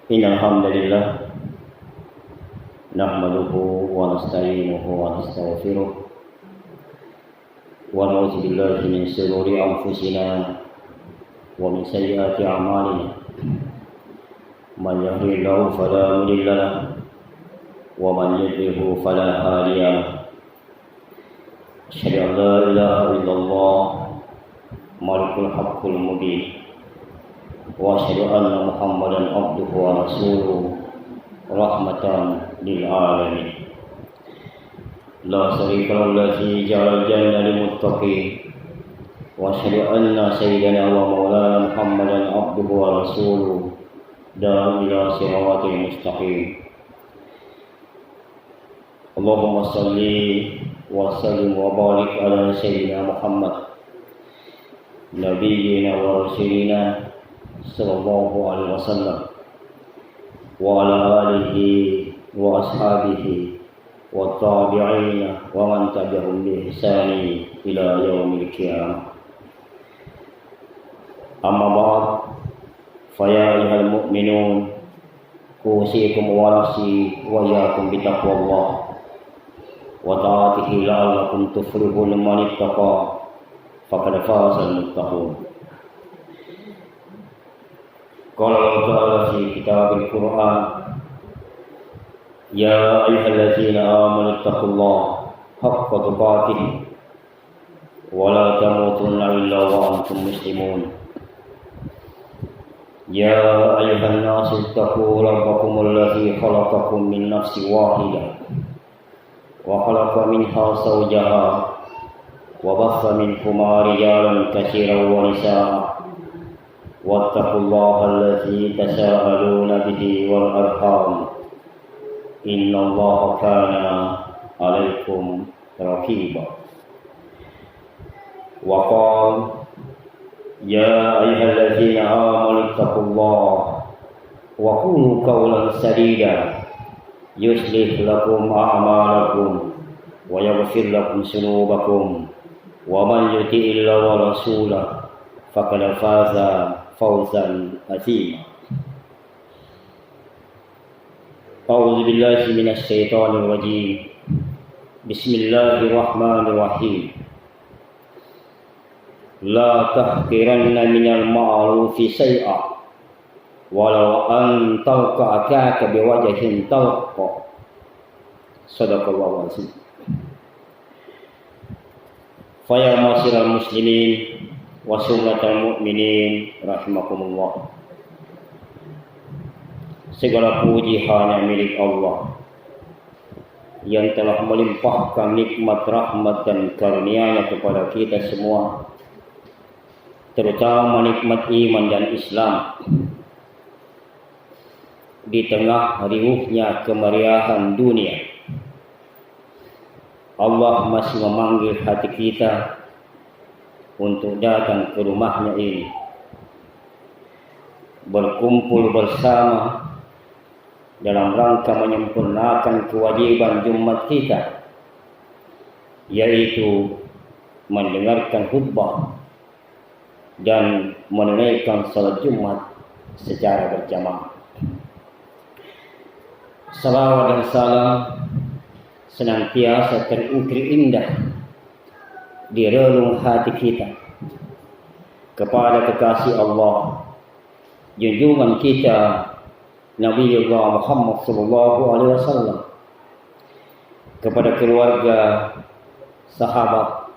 Innal hamdalillah nahmaduhu wa nasta'inuhu wa nastaghfiruh wa na'udzu billahi min shururi anfusina wa min sayyiati a'malina. Man yahdihillahu fala mudilla lahu wa man yudlilhu fala hadiya lahu. Asyhadu an la ilaha illallah malikul haqqul mubin wa asyhadu anna Muhammadan abduhu wa rasuluhu rahmatan lil alamin. La syarika lahu allazi ja'ala al-jannata lil muttaqin wa asyhadu anna sayyidana wa maulana Muhammadan abduhu wa rasuluhu da'a ila siratal mustaqim. Allahumma shalli wa sallim wa barik ala sayyidina Muhammad nabiyyina wa rasulina sallallahu alaihi wasallam wa ala alihi wa ashabihi wa tabi'ina wa man tabi'ahum bi ihsani ila yaumil qiyamah. Amma ba'd, fa ya ayyuhal mu'minun usikum wa nafsi wa iyyakum bi taqwallah wa ta'atihi la'allakum tuflihun. Man ittaqa faqad faza al-muttaqun. Qala Allah Ta'ala fi kitabil Qur'an, ya ayyuhallazina amanu taqullaha haqqa tuqatih wa la tamutunna illa wa antum muslimun. Ya ayyuhan nasu taqu rabbakumul ladzi khalaqakum min nafsin wahidah wa khalaqa minha zawjaha wa bassa minhuma rijalan katsiran wa nisaa. Wattaqullaha allazi tasaaluna bihi wal arham innallaha kana 'alaikum raqiba. Wa qala ya ayyuhallazina amanu taqullaha wa qulu qawlan sadida yuslih lakum a'malakum wa yaghfir lakum dhunubakum wa man yuti'illah wa rasulahu faqad faza fawzan azima. A'udzu billahi minasy syaithanir rajim. Bismillahirrahmanirrahim. La tahqiranna minal ma'rufi syai'a walau an talqa akaka biwajhin talqa. Shadaqallahu azim. Fa ya ma'syiral muslimin wa sunnatal mu'minin rahimakumullah. Segala puji hanya milik Allah yang telah melimpahkan nikmat, rahmat dan karunia-Nya kepada kita semua, terutama nikmat iman dan Islam. Di tengah riuhnya kemeriahan dunia, Allah masih memanggil hati kita untuk datang ke rumahnya ini, berkumpul bersama dalam rangka menyempurnakan kewajiban Jumat kita, yaitu mendengarkan khutbah dan menunaikan salat Jumat secara berjamaah. Salawat dan salam senantiasa terukir indah di relung hati kita kepada kekasih Allah, junjungan kita Nabiullah Muhammad sallallahu alaihi wasallam, kepada keluarga, sahabat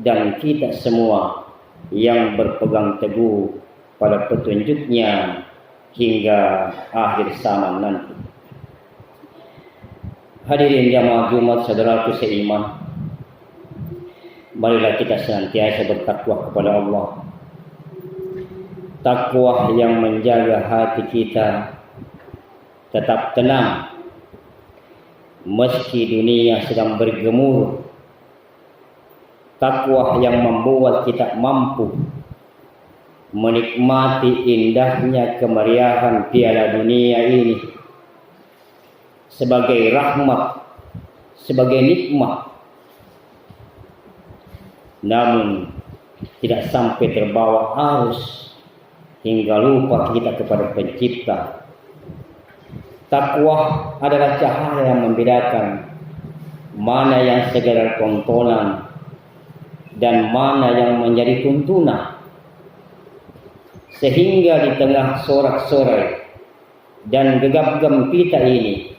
dan kita semua yang berpegang teguh pada petunjuknya hingga akhir zaman nanti. Hadirin jamaah Jumat saudaraku seiman, marilah kita senantiasa bertakwa kepada Allah. Takwa yang menjaga hati kita tetap tenang meski dunia sedang bergemuruh. Takwa yang membuat kita mampu menikmati indahnya kemeriahan piala dunia ini sebagai rahmat, sebagai nikmat, namun tidak sampai terbawa arus hingga lupa kita kepada Pencipta Takwa adalah cahaya yang membedakan mana yang sekedar tontonan dan mana yang menjadi tuntunan. Sehingga di tengah sorak-sorai dan gegap gempita ini,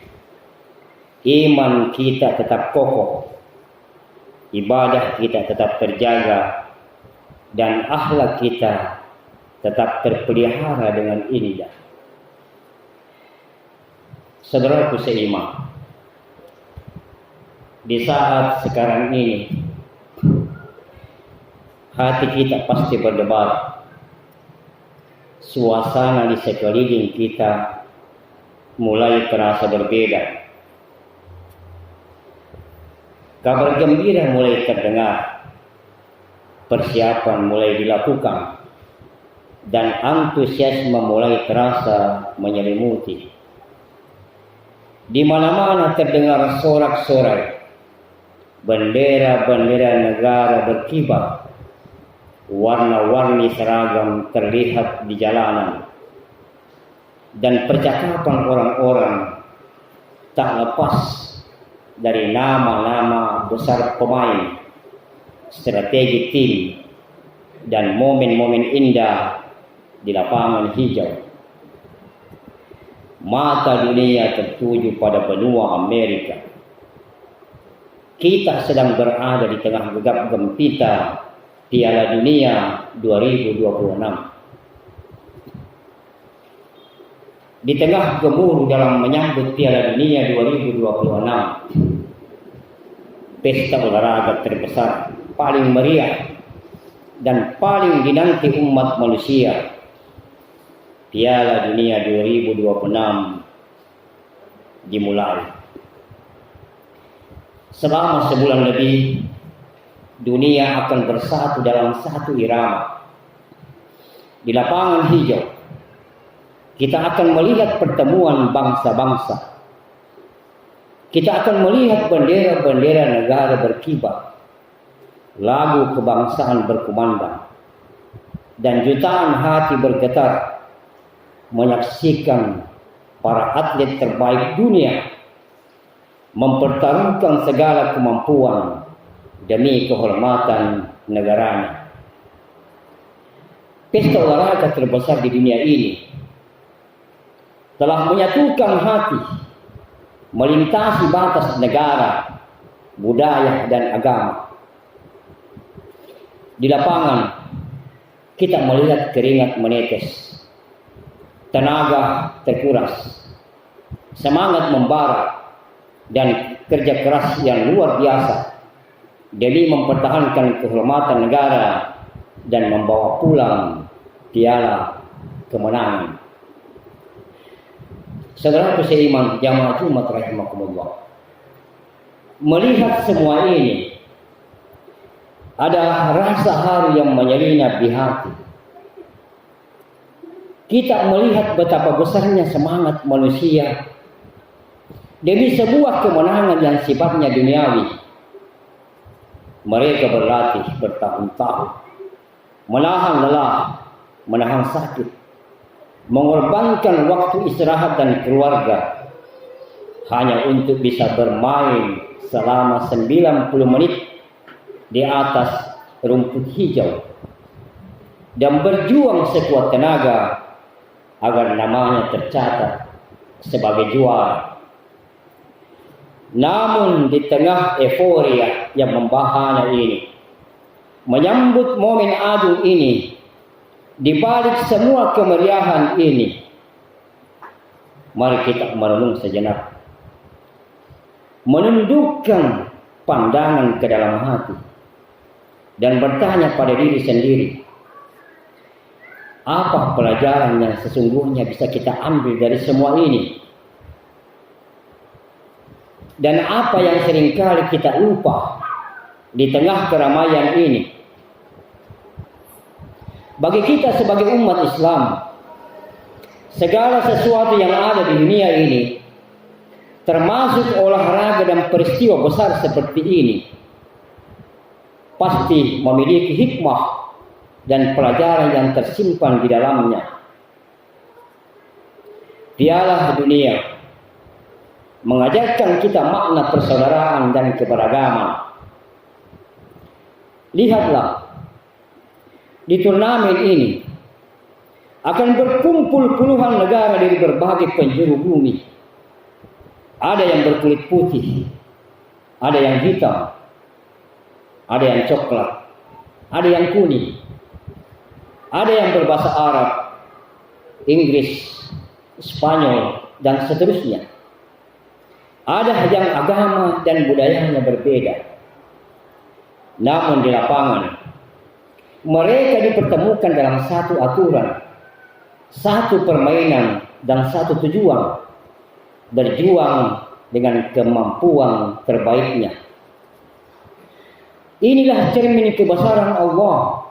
iman kita tetap kokoh, ibadah kita tetap terjaga, dan akhlak kita tetap terpelihara dengan indah. Saudaraku seiman, di saat sekarang ini hati kita pasti berdebar. Suasana di sekeliling kita mulai terasa berbeda. Kabar gembira mulai terdengar, persiapan mulai dilakukan, dan antusiasme mulai terasa menyelimuti. Di mana-mana terdengar sorak-sorai, bendera-bendera negara berkibar, warna-warni seragam terlihat di jalanan, dan percakapan orang-orang tak lepas dari nama-nama besar pemain, strategi tim, dan momen-momen indah di lapangan hijau. Mata dunia tertuju pada benua Amerika. Kita sedang berada di tengah gegap gempita Piala Dunia 2026. Di tengah gemuruh dalam menyambut Piala Dunia 2026, pesta olahraga terbesar, paling meriah, dan paling dinanti umat manusia, Piala Dunia 2026 dimulai. Selama sebulan lebih, dunia akan bersatu dalam satu irama. Di lapangan hijau, kita akan melihat pertemuan bangsa-bangsa. Kita akan melihat bendera-bendera negara berkibar, lagu kebangsaan berkumandang, dan jutaan hati bergetar menyaksikan para atlet terbaik dunia mempertaruhkan segala kemampuan demi kehormatan negaranya. Pesta olahraga terbesar di dunia ini telah menyatukan hati, melintasi batas negara, budaya, dan agama. Di lapangan, kita melihat keringat menetes, tenaga terkuras, semangat membara, dan kerja keras yang luar biasa demi mempertahankan kehormatan negara dan membawa pulang piala kemenangan. Saudaraku seiman, jamaah Jumat rahimakumullah, melihat semua ini adalah rasa haru yang menyelinap di hati. Kita melihat betapa besarnya semangat manusia demi sebuah kemenangan yang sifatnya duniawi. Mereka berlatih bertahun-tahun, menahan lelah, menahan sakit, mengorbankan waktu istirahat dan keluarga hanya untuk bisa bermain selama 90 menit di atas rumput hijau dan berjuang sekuat tenaga agar namanya tercatat sebagai juara. Namun di tengah euforia yang membahana ini, menyambut momen agung ini, di balik semua kemeriahan ini, mari kita merenung sejenak, menundukkan pandangan ke dalam hati, dan bertanya pada diri sendiri, apa pelajaran yang sesungguhnya bisa kita ambil dari semua ini? Dan apa yang seringkali kita lupa di tengah keramaian ini? Bagi kita sebagai umat Islam, segala sesuatu yang ada di dunia ini, termasuk olahraga dan peristiwa besar seperti ini, pasti memiliki hikmah dan pelajaran yang tersimpan di dalamnya. Piala Dunia mengajarkan kita makna persaudaraan dan keberagaman. Lihatlah, di turnamen ini akan berkumpul puluhan negara dari berbagai penjuru bumi. Ada yang berkulit putih, ada yang hitam, ada yang coklat, ada yang kuning, ada yang berbahasa Arab, Inggris, Spanyol, dan seterusnya. Ada yang agama dan budayanya berbeda. Namun di lapangan, mereka dipertemukan dalam satu aturan, satu permainan, dan satu tujuan, berjuang dengan kemampuan terbaiknya. Inilah cermin kebesaran Allah,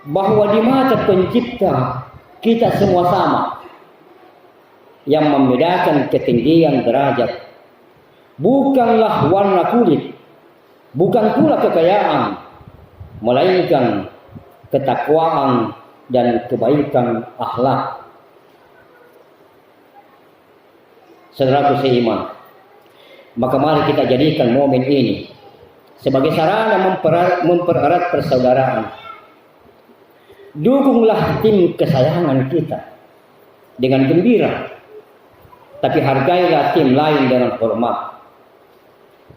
bahwa di mata pencipta kita semua sama. Yang membedakan ketinggian derajat bukanlah warna kulit, bukan pula kekayaan, melainkan ketakwaan dan kebaikan akhlak. Saudaraku seiman, maka mari kita jadikan momen ini sebagai sarana mempererat persaudaraan. Dukunglah tim kesayangan kita dengan gembira, tapi hargailah tim lain dengan hormat.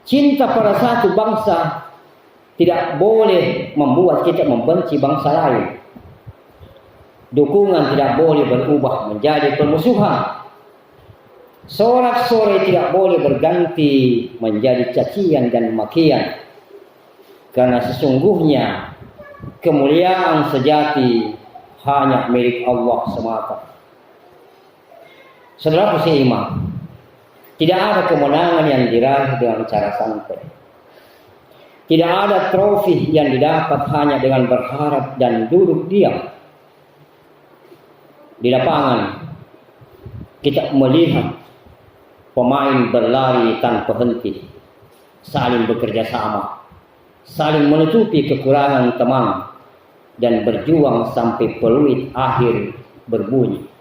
Cinta pada satu bangsa tidak boleh membuat kita membenci bangsa lain. Dukungan tidak boleh berubah menjadi permusuhan. Sorak-sorai tidak boleh berganti menjadi cacian dan makian. Karena sesungguhnya kemuliaan sejati hanya milik Allah semata. Saudaraku seiman, tidak ada kemenangan yang diraih dengan cara santai. Tidak ada trofi yang didapat hanya dengan berharap dan duduk diam. Di lapangan, kita melihat pemain berlari tanpa henti, saling bekerja sama, saling menutupi kekurangan teman, dan berjuang sampai peluit akhir berbunyi.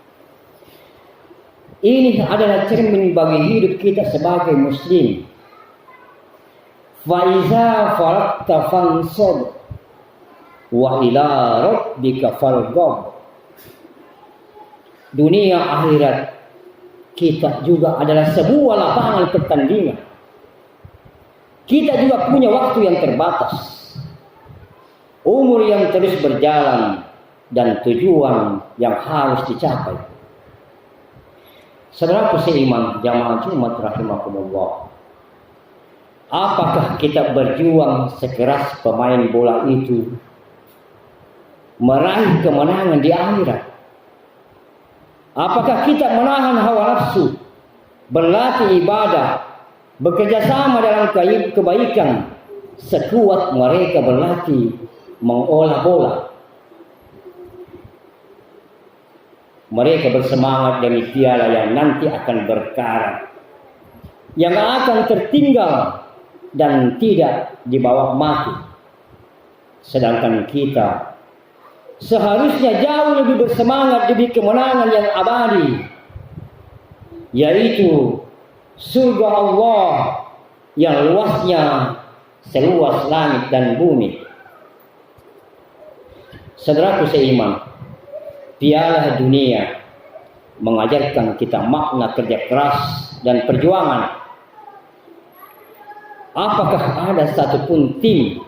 Ini adalah cermin bagi hidup kita sebagai muslim. Faiza farakta fansod wa ila rabbika farghab. Dunia akhirat kita juga adalah sebuah lapangan pertandingan. Kita juga punya waktu yang terbatas, umur yang terus berjalan, dan tujuan yang harus dicapai. Saudaraku seiman, jamaah Jumat rahimakumullah, apakah kita berjuang sekeras pemain bola itu meraih kemenangan di akhirat? Apakah kita menahan hawa nafsu, berlatih ibadah, bekerja sama dalam kebaikan sekuat mereka berlatih mengolah bola? Mereka bersemangat demi piala yang nanti akan berkarat, yang akan tertinggal dan tidak dibawa mati. Sedangkan kita seharusnya jauh lebih bersemangat demi kemenangan yang abadi, yaitu surga Allah yang luasnya seluas langit dan bumi. Saudaraku seiman, piala dunia mengajarkan kita makna kerja keras dan perjuangan. Apakah ada satupun tim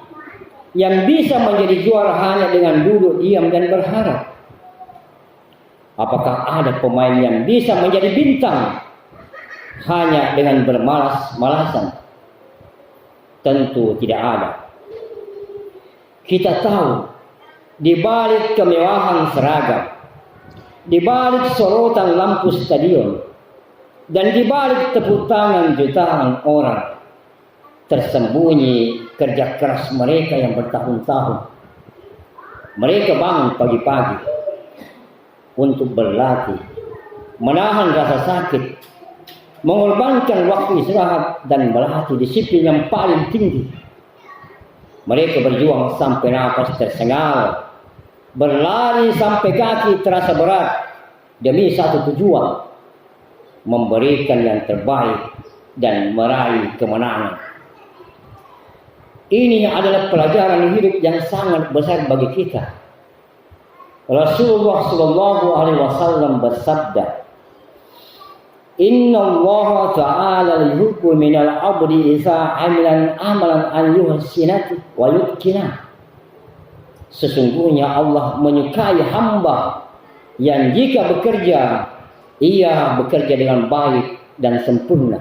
yang bisa menjadi juara hanya dengan duduk diam dan berharap? Apakah ada pemain yang bisa menjadi bintang hanya dengan bermalas-malasan? Tentu tidak ada. Kita tahu, di balik kemewahan seragam, di balik sorotan lampu stadion, dan di balik tepuk tangan jutaan orang, tersembunyi kerja keras mereka yang bertahun-tahun. Mereka bangun pagi-pagi untuk berlatih, menahan rasa sakit, mengorbankan waktu istirahat, dan berlatih disiplin yang paling tinggi. Mereka berjuang sampai nafas tersengal, berlari sampai kaki terasa berat demi satu tujuan, memberikan yang terbaik dan meraih kemenangan. Ini adalah pelajaran hidup yang sangat besar bagi kita. Rasulullah sallallahu alaihi wasallam bersabda, "Inna Allah Ta'ala yuhibbu minal 'abdi idza 'amila amalan an yuhsinati wa yutqina." Sesungguhnya Allah menyukai hamba yang jika bekerja, ia bekerja dengan baik dan sempurna.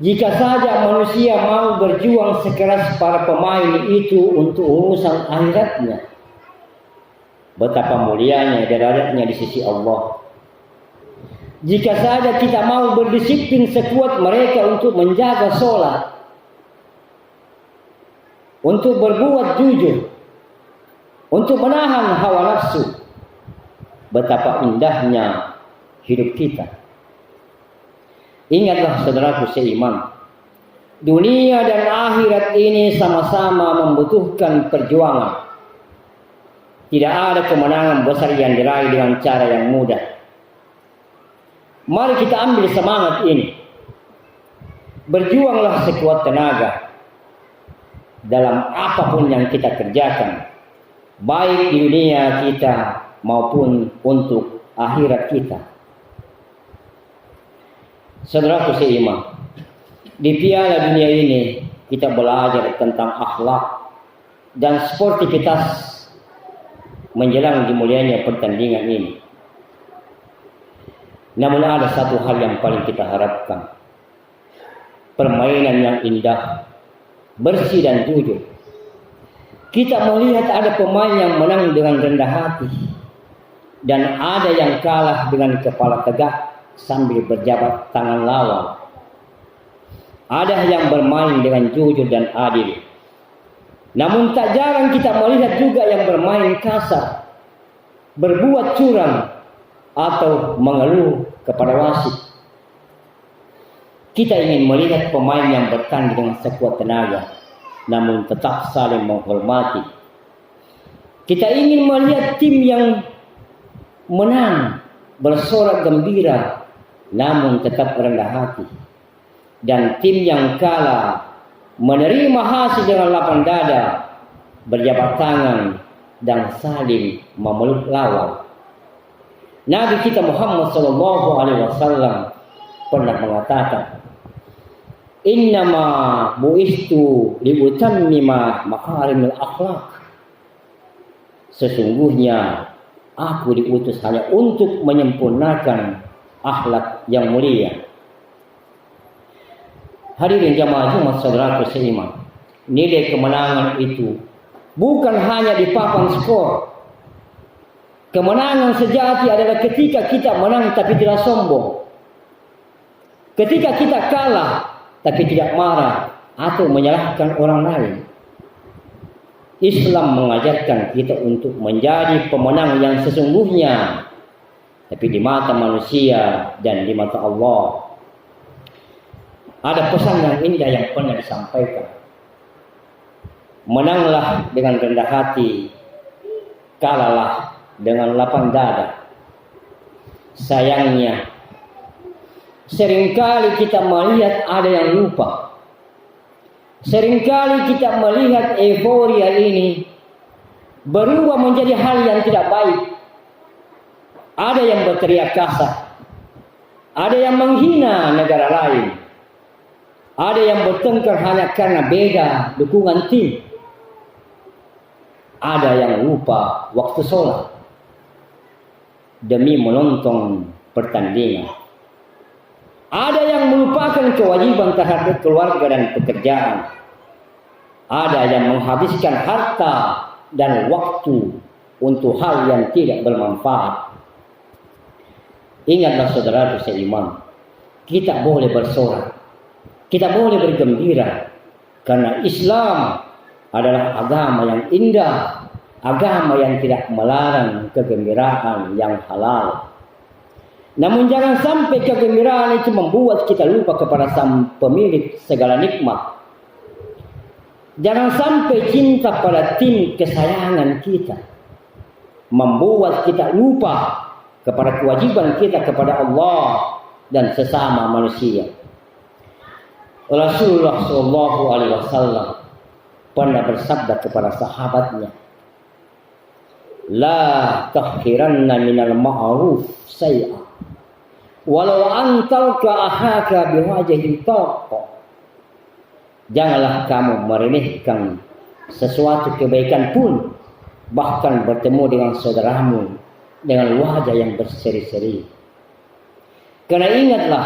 Jika saja manusia mau berjuang sekeras para pemain itu untuk urusan akhiratnya, betapa mulianya derajatnya di sisi Allah. Jika saja kita mau berdisiplin sekuat mereka untuk menjaga sholat, untuk berbuat jujur, untuk menahan hawa nafsu, betapa indahnya hidup kita. Ingatlah saudaraku seiman, dunia dan akhirat ini sama-sama membutuhkan perjuangan. Tidak ada kemenangan besar yang diraih dengan cara yang mudah. Mari kita ambil semangat ini. Berjuanglah sekuat tenaga dalam apapun yang kita kerjakan, baik di dunia kita maupun untuk akhirat kita. Saudaraku seiman, di Piala Dunia ini kita belajar tentang akhlak dan sportivitas menjelang dimulianya pertandingan ini. Namun ada satu hal yang paling kita harapkan, permainan yang indah, bersih dan jujur. Kita melihat ada pemain yang menang dengan rendah hati, dan ada yang kalah dengan kepala tegak sambil berjabat tangan lawan. Ada yang bermain dengan jujur dan adil. Namun tak jarang kita melihat juga yang bermain kasar, berbuat curang, atau mengeluh kepada wasit. Kita ingin melihat pemain yang bertanding dengan sekuat tenaga, namun tetap saling menghormati. Kita ingin melihat tim yang menang, bersorak gembira, namun tetap rendah hati. Dan tim yang kalah menerima hasil dengan lapang dada, berjabat tangan, dan saling memeluk lawan. Nabi kita Muhammad sallallahu alaihi wasallam pernah mengatakan, "Innama bu'istu liutammima makarimil akhlak." Sesungguhnya aku diutus hanya untuk menyempurnakan akhlak yang mulia. Hadirin jamaah Jumat saudaraku seiman, nilai kemenangan itu bukan hanya di papan skor. Kemenangan sejati adalah ketika kita menang tapi tidak sombong. Ketika kita kalah tapi tidak marah atau menyalahkan orang lain. Islam mengajarkan kita untuk menjadi pemenang yang sesungguhnya, tapi di mata manusia dan di mata Allah. Ada pesan yang indah yang pernah disampaikan. Menanglah dengan rendah hati, kalahlah dengan lapang dada. Sayangnya, seringkali kita melihat ada yang lupa. Seringkali kita melihat euforia ini berubah menjadi hal yang tidak baik. Ada yang berteriak kasar, ada yang menghina negara lain, ada yang bertengkar hanya karena beda dukungan tim, ada yang lupa waktu sholat demi menonton pertandingan. Ada yang melupakan kewajiban terhadap keluarga dan pekerjaan. Ada yang menghabiskan harta dan waktu untuk hal yang tidak bermanfaat. Ingatlah saudara seiman, kita boleh bersorak, kita boleh bergembira, karena Islam adalah agama yang indah, agama yang tidak melarang kegembiraan yang halal. Namun jangan sampai kegembiraan itu membuat kita lupa kepada sang pemilik segala nikmat. Jangan sampai cinta pada tim kesayangan kita membuat kita lupa kepada kewajiban kita kepada Allah dan sesama manusia. Rasulullah Shallallahu Alaihi Wasallam pernah bersabda kepada sahabatnya, la tahqiranna minal ma'ruf say'a walau antalka akhaka biwajhin talqa. Janganlah kamu meremehkan sesuatu kebaikan pun, bahkan bertemu dengan saudaramu dengan wajah yang berseri-seri. Karena ingatlah,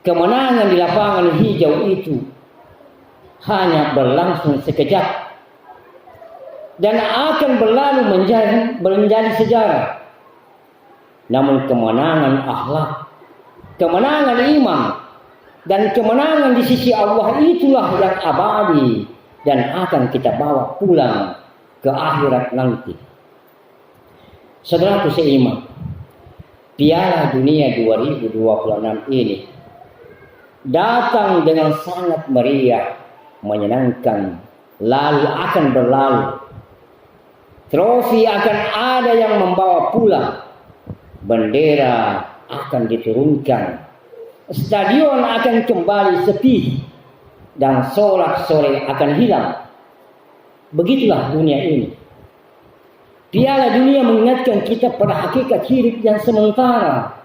kemenangan di lapangan hijau itu hanya berlangsung sekejap dan akan berlalu menjadi sejarah. Namun kemenangan akhlak, kemenangan iman, dan kemenangan di sisi Allah itulah yang abadi dan akan kita bawa pulang ke akhirat nanti. Saudaraku seiman, Piala Dunia 2026 ini datang dengan sangat meriah, menyenangkan, lalu akan berlalu. Trofi akan ada yang membawa pulang, bendera akan diturunkan, stadion akan kembali sepi, dan sorak-sorai akan hilang. Begitulah dunia ini. Piala Dunia mengingatkan kita pada hakikat hidup yang sementara.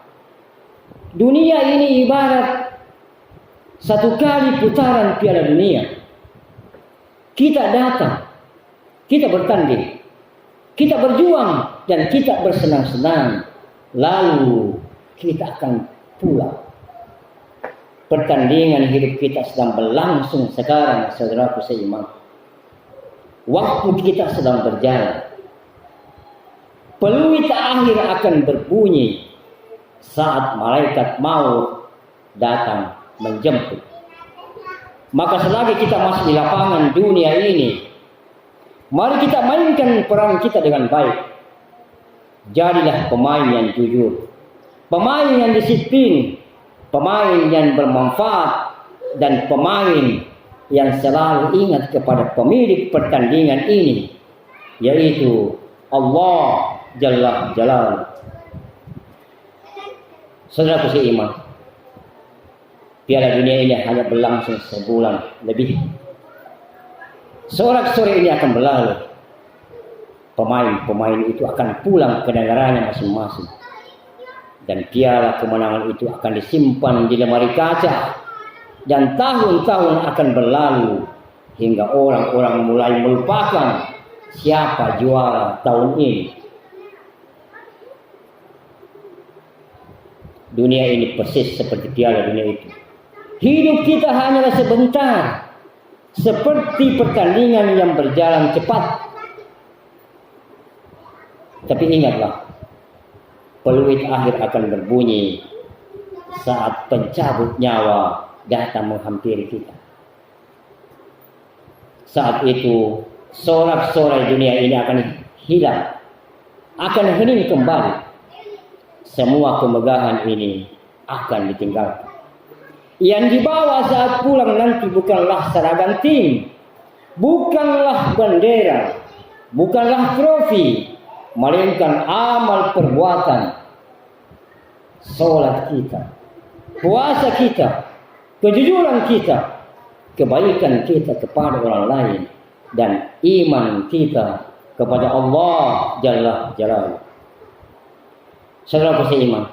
Dunia ini ibarat satu kali putaran Piala Dunia. Kita datang, kita bertanding, kita berjuang, dan kita bersenang-senang. Lalu kita akan pulang. Pertandingan hidup kita sedang berlangsung sekarang, saudaraku seiman. Waktu kita sedang berjalan. Peluit akhir akan berbunyi saat malaikat maut datang menjemput. Maka selagi kita masih di lapangan dunia ini, mari kita mainkan peran kita dengan baik. Jadilah pemain yang jujur, pemain yang disiplin, pemain yang bermanfaat, dan pemain yang selalu ingat kepada pemilik pertandingan ini, yaitu Allah Jalla Jalaluhu. Saudaraku seiman, Piala Dunia ini hanya berlangsung sebulan lebih. Sorak-sorai ini akan berlalu. Pemain-pemain itu akan pulang ke negaranya masing-masing. Dan piala kemenangan itu akan disimpan di lemari kaca. Dan tahun-tahun akan berlalu hingga orang-orang mulai melupakan siapa juara tahun ini. Dunia ini persis seperti Piala Dunia itu. Hidup kita hanyalah sebentar, seperti pertandingan yang berjalan cepat. Tapi ingatlah, peluit akhir akan berbunyi saat pencabut nyawa datang menghampiri kita. Saat itu, sorak-sorai dunia ini akan hilang, akan hening kembali. Semua kemegahan ini akan ditinggalkan. Yang dibawa saat pulang nanti bukanlah seragam tim, bukanlah bendera, bukanlah trofi, melainkan amal perbuatan, sholat kita, puasa kita, kejujuran kita, kebaikan kita kepada orang lain, dan iman kita kepada Allah Jalla Jalaluhu. Saudara seiman,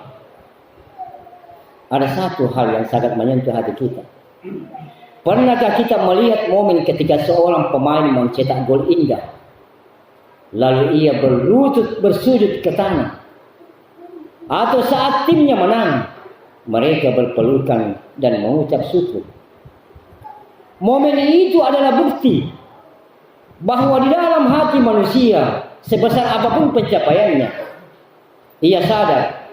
ada satu hal yang sangat menyentuh hati kita. Pernahkah kita melihat momen ketika seorang pemain mencetak gol indah, lalu ia berlutut bersujud ke tanah? Atau saat timnya menang, mereka berpelukan dan mengucap syukur. Momen itu adalah bukti bahwa di dalam hati manusia, sebesar apapun pencapaiannya, ia sadar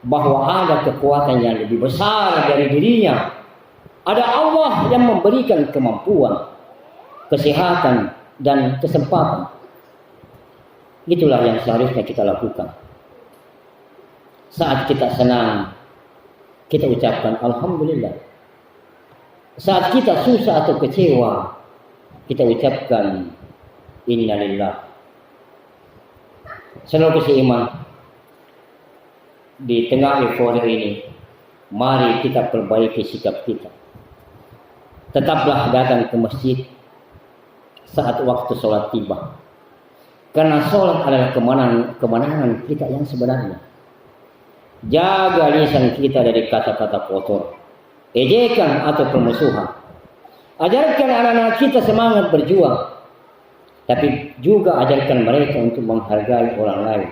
bahwa ada kekuatan yang lebih besar dari dirinya. Ada Allah yang memberikan kemampuan, kesehatan, dan kesempatan. Itulah yang seharusnya kita lakukan. Saat kita senang, kita ucapkan Alhamdulillah. Saat kita susah atau kecewa, kita ucapkan Innalillah. Saudara seiman, di tengah euforia ini, mari kita perbaiki sikap kita. Tetaplah datang ke masjid saat waktu sholat tiba. Karena sholat adalah kemenangan kita yang sebenarnya. Jaga lisan kita dari kata-kata kotor, ejekan atau permusuhan. Ajarkan anak-anak kita semangat berjuang, tapi juga ajarkan mereka untuk menghargai orang lain.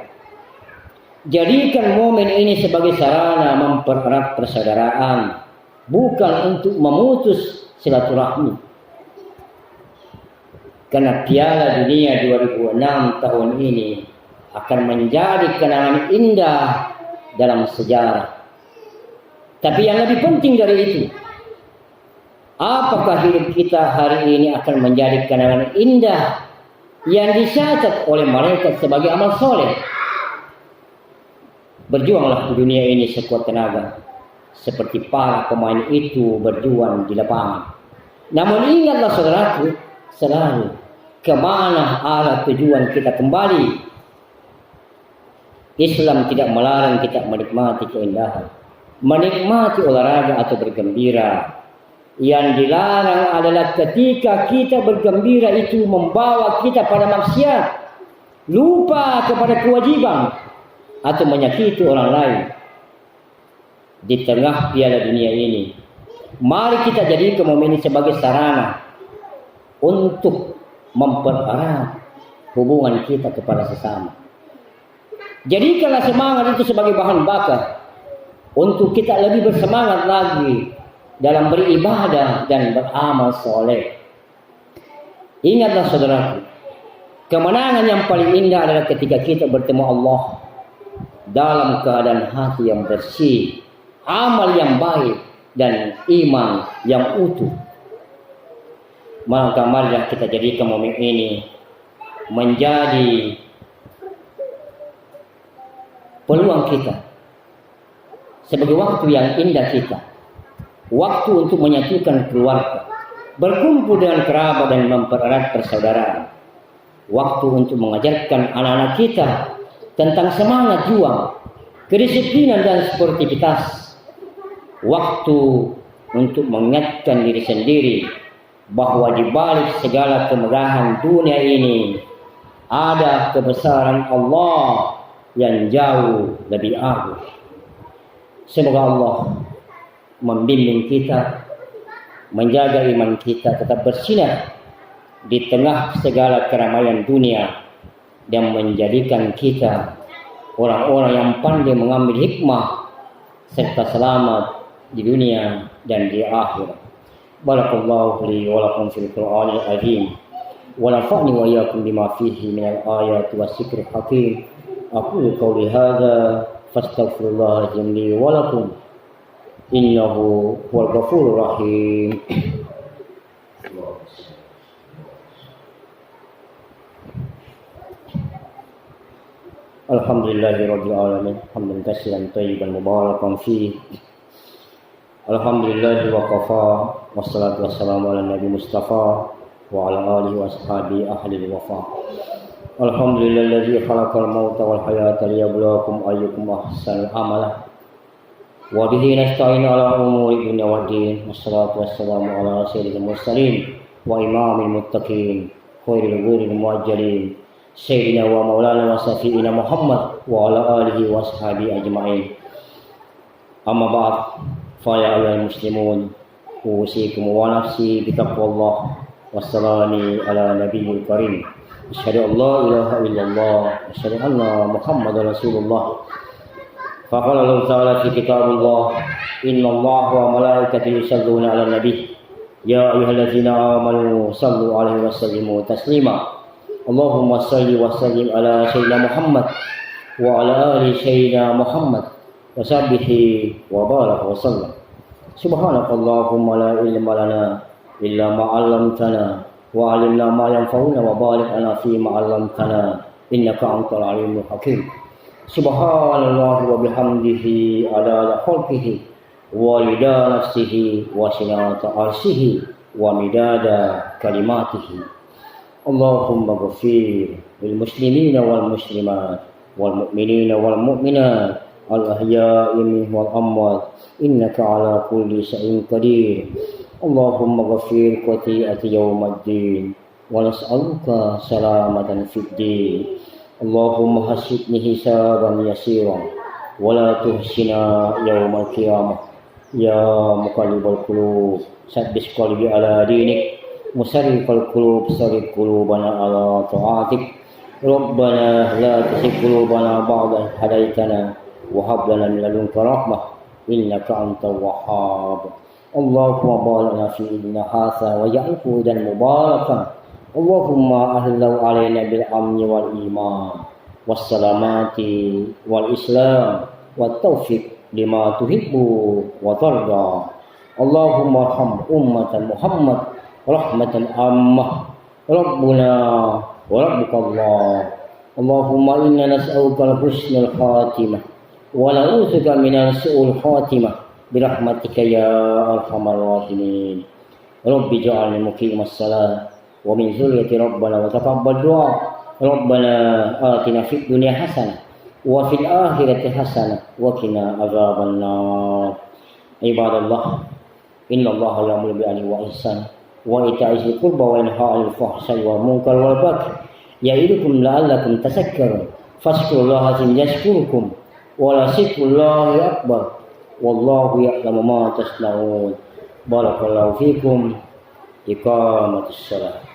Jadikan momen ini sebagai sarana mempererat persaudaraan, bukan untuk memutus silaturahmi. Karena Piala Dunia 2006 tahun ini akan menjadi kenangan indah dalam sejarah. Tapi yang lebih penting dari itu, apakah hidup kita hari ini akan menjadi kenangan indah yang dicatat oleh malaikat sebagai amal soleh? Berjuanglah di dunia ini sekuat tenaga, seperti para pemain itu berjuang di lapangan. Namun ingatlah saudaraku, selalu kemana arah tujuan kita kembali. Islam tidak melarang kita menikmati keindahan, menikmati olahraga atau bergembira. Yang dilarang adalah ketika kita bergembira itu membawa kita pada maksiat, lupa kepada kewajiban, atau menyakiti orang lain. Di tengah Piala Dunia ini, mari kita jadikan momen ini sebagai sarana untuk mempererat hubungan kita kepada sesama. Jadikanlah semangat itu sebagai bahan bakar untuk kita lebih bersemangat lagi dalam beribadah dan beramal soleh. Ingatlah saudaraku, kemenangan yang paling indah adalah ketika kita bertemu Allah dalam keadaan hati yang bersih, amal yang baik, dan iman yang utuh. Maka marilah kita jadikan momen ini menjadi peluang kita sebagai waktu yang indah kita, waktu untuk menyatukan keluarga, berkumpul dengan kerabat dan mempererat persaudaraan, waktu untuk mengajarkan anak-anak kita tentang semangat juang, kedisiplinan dan sportivitas, waktu untuk mengingatkan diri sendiri bahwa di balik segala kemegahan dunia ini ada kebesaran Allah yang jauh lebih agung. Semoga Allah membimbing kita, menjaga iman kita tetap bersinar di tengah segala keramaian dunia, dan menjadikan kita orang-orang yang pandai mengambil hikmah serta selamat di dunia dan di akhirat. Barakallahu li wa lakum fil Qur'anil azim wa nafa'ni wa iyyakum bima fihi minal ayati was-zikril hakim. Aqulu qawli hadza fastaghfirullah li wa lakum innahu huwal ghafurur rahim. Alhamdulillahirabbil alamin hamdan katsiran thayyiban mubarakan fihi. Alhamdulillah wa kafa wassalatu wassalamu ala nabi mustafa wa ala alihi wa ashabihi ahli wafa. Alhamdulillahilladzi khalaqal mauta wal hayata liyabluwakum ayyukum ahsanu amala. Wa bihi nasta'inu ala umuri dunya waddin. Wassalatu wassalamu ala sayyidil mursalin wa imamil muttaqin khairil ghuril muajjalin sayyidina wa maulana wa safiina Muhammad wa ala alihi wa ashabihi ajma'in. Amma ba'd. Fa ya ayyuhal muslimun, usikum wa nafsi bitaqwallah. Wassalani ala nabiyil karim. Asyhadu an la ilaha illallah wa asyhadu anna Muhammadar Rasulullah. Faqala Allah Ta'ala fi kitabillah, innallaha wa malaikatahu yusholluna 'alan nabi. Ya ayyuhallazina amanu shallu 'alaihi wa sallimu taslima. Allahumma shalli wa sallim ala sayyidina Muhammad wa ala ali sayyidina Muhammad wa sahbihi wa baraka wa sallam. Subhanakallahumma la ilma lana illa ma 'allamtana wa 'allimna ma yanfa'una wa barik lana fi ma 'allamtana innaka antal alimul hakim. Subhanallah wa bihamdihi ala khalqihi wa rida nafsihi wa sinata arshihi wa midada kalimatihi. Allahumma ghafir lil muslimina wal muslimat wal mu'minina wal mu'minat الأحياء منهم والأموات إنك على كل شيء قدير. اللهم اغفر خطيئتي يوم الدين ونسألك سلامة في الدين. اللهم حسبني حسابا يسيرا ولا تحسنا يوم القيامة. يا مقلب القلوب ثبت قلبي على دينك. مصرف القلوب صرف قلوبنا على طاعتك. ربنا لا تزغ قلوبنا بعد إذ هديتنا وهب لنا من لدنك رحمة إنك أنت الوهاب. اللهم بارك لنا في ديننا هذا واجعله هدى مباركا. اللهم أهله علينا بالأمن والإيمان والسلامة والإسلام والتوفيق لما تحب وترضى. اللهم ارحم أمة محمد رحمة عامة. ربنا وربك الله. اللهم إنا نسألك حسن الخاتمة ونعوذ بك من سوء الخاتمة برحمتك يا أرحم الراحمين. رب اجعلني مقيم الصلاة ومن ذريتي ربنا وتقبل دعاء. ربنا آتنا في الدنيا حسنة وفي الآخرة حسنة وقنا عذاب النار. عباد الله إن الله يأمر بالعدل والإحسان وإيتاء ذي القربى وينهى عن الفحشاء والمنكر والبغي يعظكم لعلكم تذكرون. فاذكروا الله يذكركم ولذكر الله أكبر والله يعلم ما تصنعون. بارك الله فيكم. إقامة الصلاة.